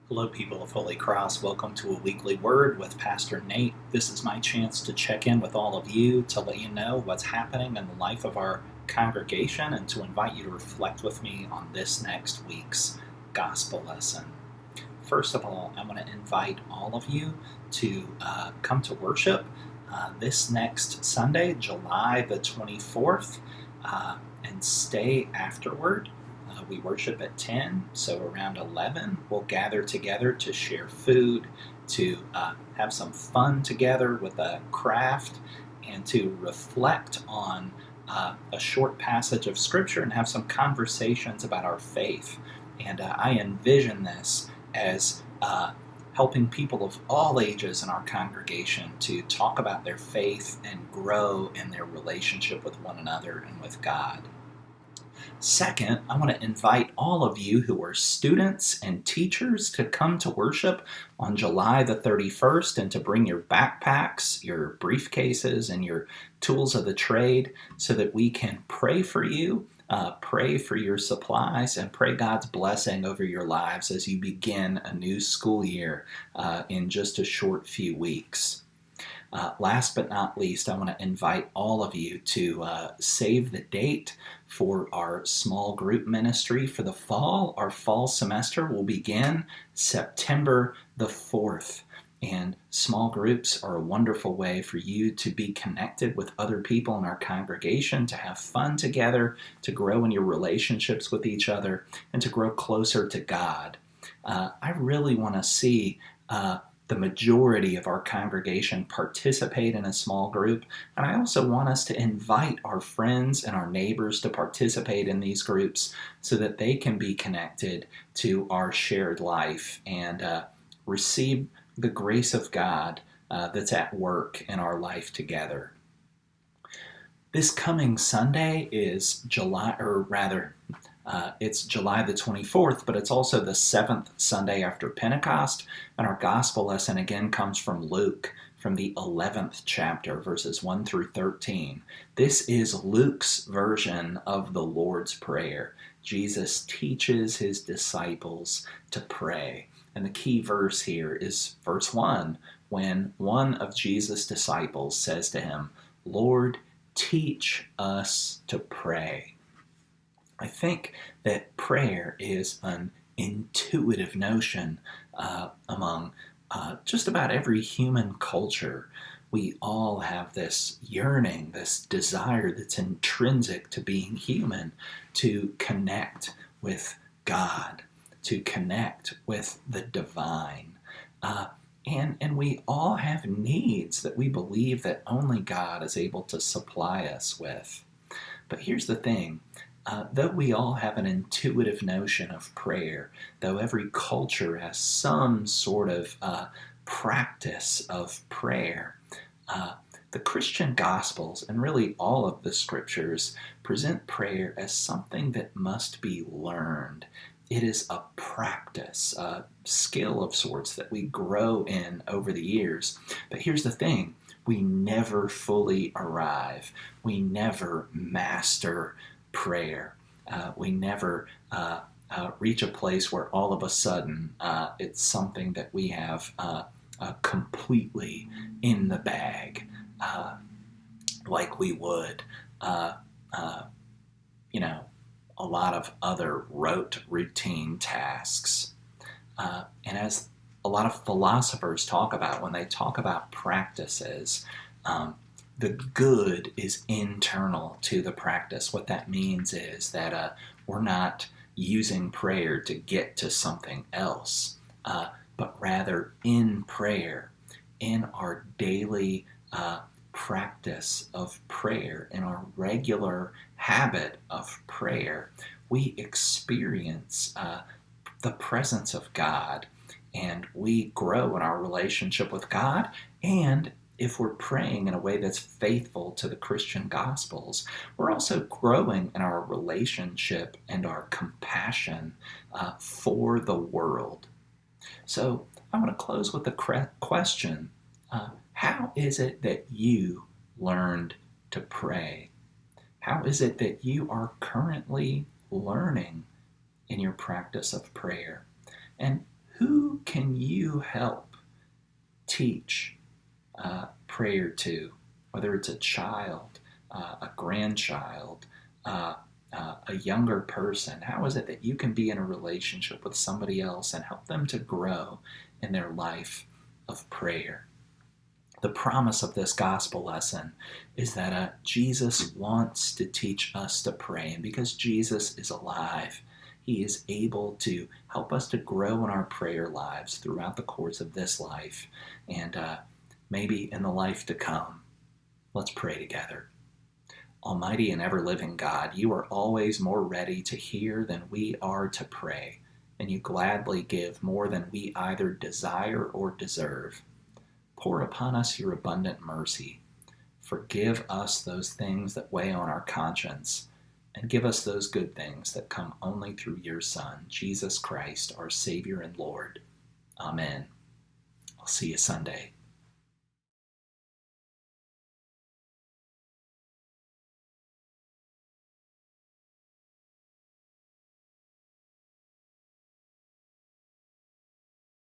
Hello, people of Holy Cross. Welcome to a weekly word with Pastor Nate. This is my chance to check in with all of you to let you know what's happening in the life of our congregation and to invite you to reflect with me on this next week's gospel lesson. First of all, I want to invite all of you to come to worship this next Sunday, July the 24th, and stay afterward. We worship at 10, so around 11, we'll gather together to share food, to have some fun together with a craft, and to reflect on a short passage of Scripture and have some conversations about our faith. And I envision this as helping people of all ages in our congregation to talk about their faith and grow in their relationship with one another and with God. Second, I want to invite all of you who are students and teachers to come to worship on July the 31st and to bring your backpacks, your briefcases, and your tools of the trade so that we can pray for you, pray for your supplies, and pray God's blessing over your lives as you begin a new school year in just a short few weeks. Last but not least, I want to invite all of you to save the date for our small group ministry for the fall. Our fall semester will begin September the 4th. And small groups are a wonderful way for you to be connected with other people in our congregation, to have fun together, to grow in your relationships with each other, and to grow closer to God. I really want to see the majority of our congregation participate in a small group. And I also want us to invite our friends and our neighbors to participate in these groups so that they can be connected to our shared life and receive the grace of God that's at work in our life together. This coming Sunday is it's July the 24th, but it's also the 7th Sunday after Pentecost, and our gospel lesson again comes from Luke, from the 11th chapter, verses 1 through 13. This is Luke's version of the Lord's Prayer. Jesus teaches his disciples to pray, and the key verse here is verse 1, when one of Jesus' disciples says to him, "Lord, teach us to pray." I think that prayer is an intuitive notion among just about every human culture. We all have this yearning, this desire that's intrinsic to being human to connect with God, to connect with the divine. And we all have needs that we believe that only God is able to supply us with. But here's the thing. Though we all have an intuitive notion of prayer, though every culture has some sort of practice of prayer, the Christian Gospels and really all of the Scriptures present prayer as something that must be learned. It is a practice, a skill of sorts that we grow in over the years. But here's the thing. We never fully arrive. We never master prayer. We never reach a place where all of a sudden it's something that we have completely in the bag, like we would, a lot of other rote routine tasks. And as a lot of philosophers talk about when they talk about practices, the good is internal to the practice. What that means is that we're not using prayer to get to something else, but rather in prayer, in our daily practice of prayer, in our regular habit of prayer, we experience the presence of God, and we grow in our relationship with God. And if we're praying in a way that's faithful to the Christian Gospels, we're also growing in our relationship and our compassion for the world. So I want to close with a question. How is it that you learned to pray? How is it that you are currently learning in your practice of prayer? And Who can you help teach prayer to? Whether it's a child, a grandchild, a younger person. How is it that you can be in a relationship with somebody else and help them to grow in their life of prayer? The promise of this gospel lesson is that Jesus wants to teach us to pray. And because Jesus is alive, he is able to help us to grow in our prayer lives throughout the course of this life and maybe in the life to come. Let's pray together. Almighty and ever-living God, you are always more ready to hear than we are to pray, and you gladly give more than we either desire or deserve. Pour upon us your abundant mercy. Forgive us those things that weigh on our conscience, and give us those good things that come only through your Son, Jesus Christ, our Savior and Lord. Amen. I'll see you Sunday.